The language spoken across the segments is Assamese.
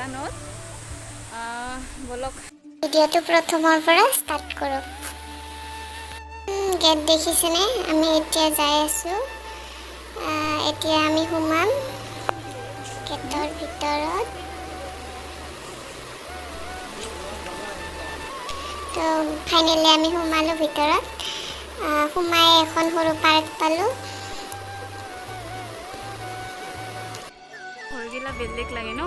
বাগানত বলক ভিডিঅ'টো প্ৰথমৰ পৰা ষ্টাৰ্ট কৰক। গেট দেখিছেনে? আমি এতিয়া যাই আছোঁ। এতিয়া আমি সোমাম গেটৰ ভিতৰত। তো ফাইনেলি আমি সোমালোঁ ভিতৰত। সোমাই এখন সৰু পাৰ্ক পালোঁ। ঘৰগিলা বেলেগ লাগে ন?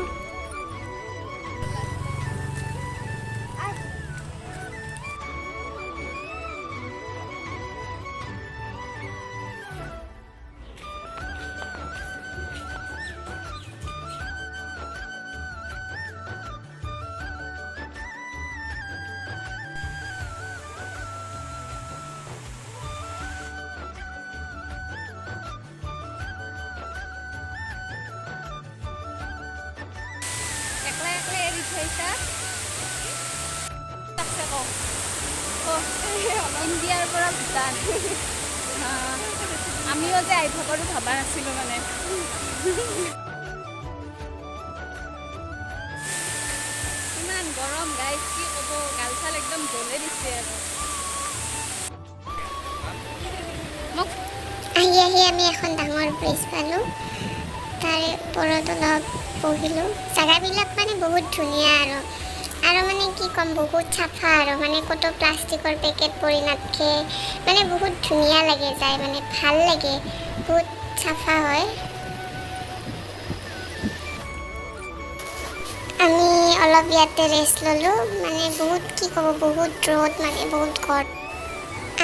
ইণ্ডিয়াৰ পৰা ভূটান আমিও যে আহি থাকোঁ ভাবা নাছিলোঁ মানে। ইমান গৰম গাইজ, কি ক'ব, গাল চাল একদম জ্বলে দিছে আৰু মোক। আহি আমি এখন ডাঙৰ ব্ৰিজ পালোঁ। তাৰে ওপৰত অলপ বহিলোঁ। জেগাবিলাক মানে বহুত ধুনীয়া আৰু মানে কি ক'ম, বহুত চাফা আৰু মানে ক'তো প্লাষ্টিকৰ পেকেট পৰি নাথাকে। মানে বহুত ধুনীয়া লাগে যায়, মানে ভাল লাগে, বহুত চাফা হয়। আমি অলপ ইয়াতে ৰেষ্ট ল'লোঁ। মানে বহুত কি ক'ব, বহুত ৰ'দ, মানে বহুত গৰম।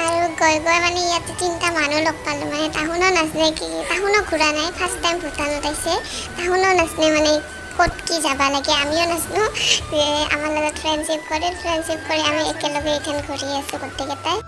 আৰু গৈ মানে ইয়াতে 3টা মানুহ লগ পালোঁ। মানে তাহোনো নাজানে কি, তাহোনো ঘূৰা নাই, ফাৰ্ষ্ট টাইম ভূটানত আহিছে। তাহোনো নাজানে মানে ক'ত কি যাব লাগে, আমিও নাজানো। আমাৰ লগত ফ্ৰেণ্ডশ্বিপ কৰি আমি একেলগে এইখান ঘূৰি আছোঁ গোটেইকেইটাই।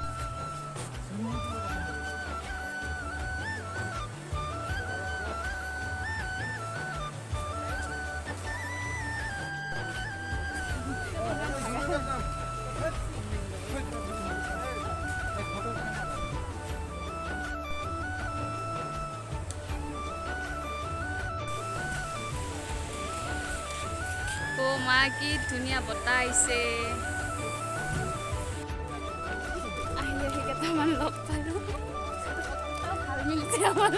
অ' মা, কি ধুনীয়া বতাহ আহিছে। আহি কেইটামান লগ পালোঁ, ভাল মিলিছে আমাৰ।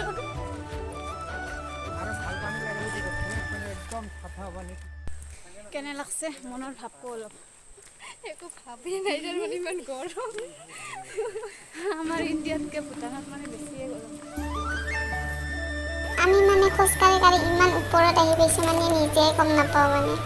কেনে লাগছে মনৰ ভাৱটো অলপ? একো ভাবেই নাই যেন, মানে ইমান গৰম। আমাৰ ইণ্ডিয়াতকৈ ভূটানত মানে বেছিয়ে গৰম। আমি মানে খোজকাঢ়ি ইমান ওপৰত আহি পাইছোঁ, মানে নিজেই গম নাপাওঁ মানে।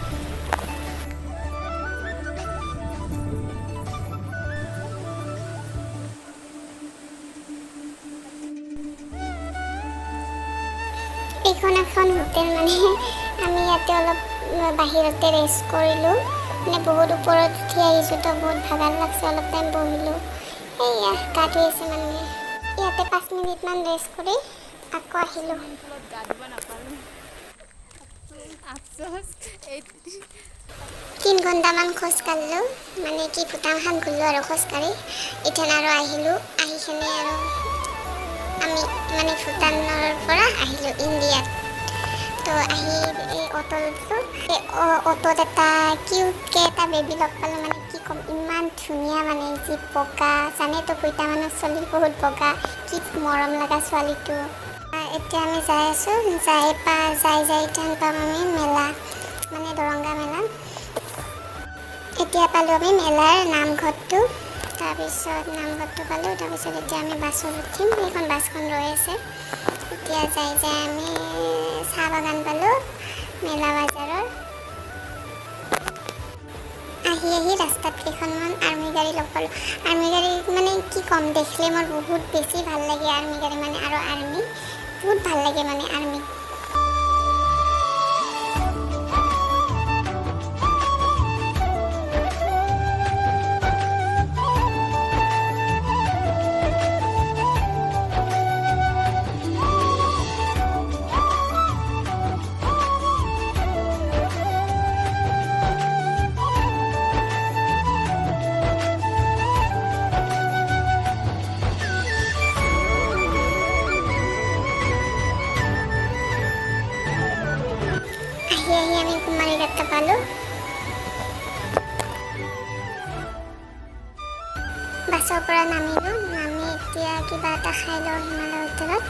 এইখন এখন হোটেল। মানে আমি ইয়াতে অলপ বাহিৰতে ৰেষ্ট কৰিলোঁ। মানে বহুত ওপৰত উঠি আহিছোঁ তো বহুত ভাগৰ লাগছে, অলপ টাইম বহিলোঁ। এইয়া গা ধুই আছে মানুহে। ইয়াতে 5 মিনিটমান ৰেষ্ট কৰি আকৌ আহিলোঁ। চুইমিং পুলত গা ধুব নাপালোঁ, আফচোচ। 3 ঘণ্টামান খোজ কাঢ়িলোঁ। মানে কি ভূটানখন ঘূৰিলোঁ আৰু খোজকাঢ়ি। এতিয়া আৰু আহিলোঁ। আহি কিনে আৰু আমি মানে ভূটানৰ পৰা আহিলোঁ ইণ্ডিয়াত। তো আহি এই অটো উঠিলোঁ। এই অটোত এটা কিউটকৈ এটা বেবী লগ পালোঁ। মানে কি ক'ম, ইমান ধুনীয়া, মানে যি বগা, জানেতো ভূটান মানুহৰ ছোৱালী বহুত বগা, কি মৰম লগা ছোৱালীটো। এতিয়া আমি যাই আছোঁ। যাই এতিয়া পাম আমি মেলা, মানে দৰংগা মেলা। এতিয়া পালোঁ আমি মেলাৰ নামঘৰটো। তাৰপিছত নামঘৰটো পালোঁ। তাৰপিছত এতিয়া আমি বাছত উঠিম। সেইখন বাছখন ৰৈ আছে। এতিয়া যাই আমি চাহ বাগান পালোঁ, মেলা বাজাৰৰ। আহি ৰাস্তাত কেইখনমান আৰ্মি গাড়ী লগ পালোঁ। আৰ্মি গাড়ী মানে কি ক'ম, দেখিলে মোৰ বহুত বেছি ভাল লাগে আৰ্মি গাড়ী, মানে আৰু আৰ্মি বহুত ভাল লাগে মানে আৰ্মি। আহি আমি কুমাৰীঘাটটা পালোঁ। বাছৰ পৰা নামিলোঁ, নামি এতিয়া কিবা এটা খাই লওঁ হিমালয় হোটেলত।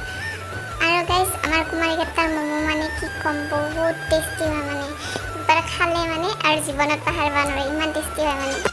আৰু গাইজ আমাৰ কুমাৰীঘাটৰ ম'ম' মানে কি ক'ম, বহুত টেষ্টি হয় মানে, একবাৰ খালে মানে আৰু জীৱনত পাহৰিব নোৱাৰি, ইমান টেষ্টি হয় মানে।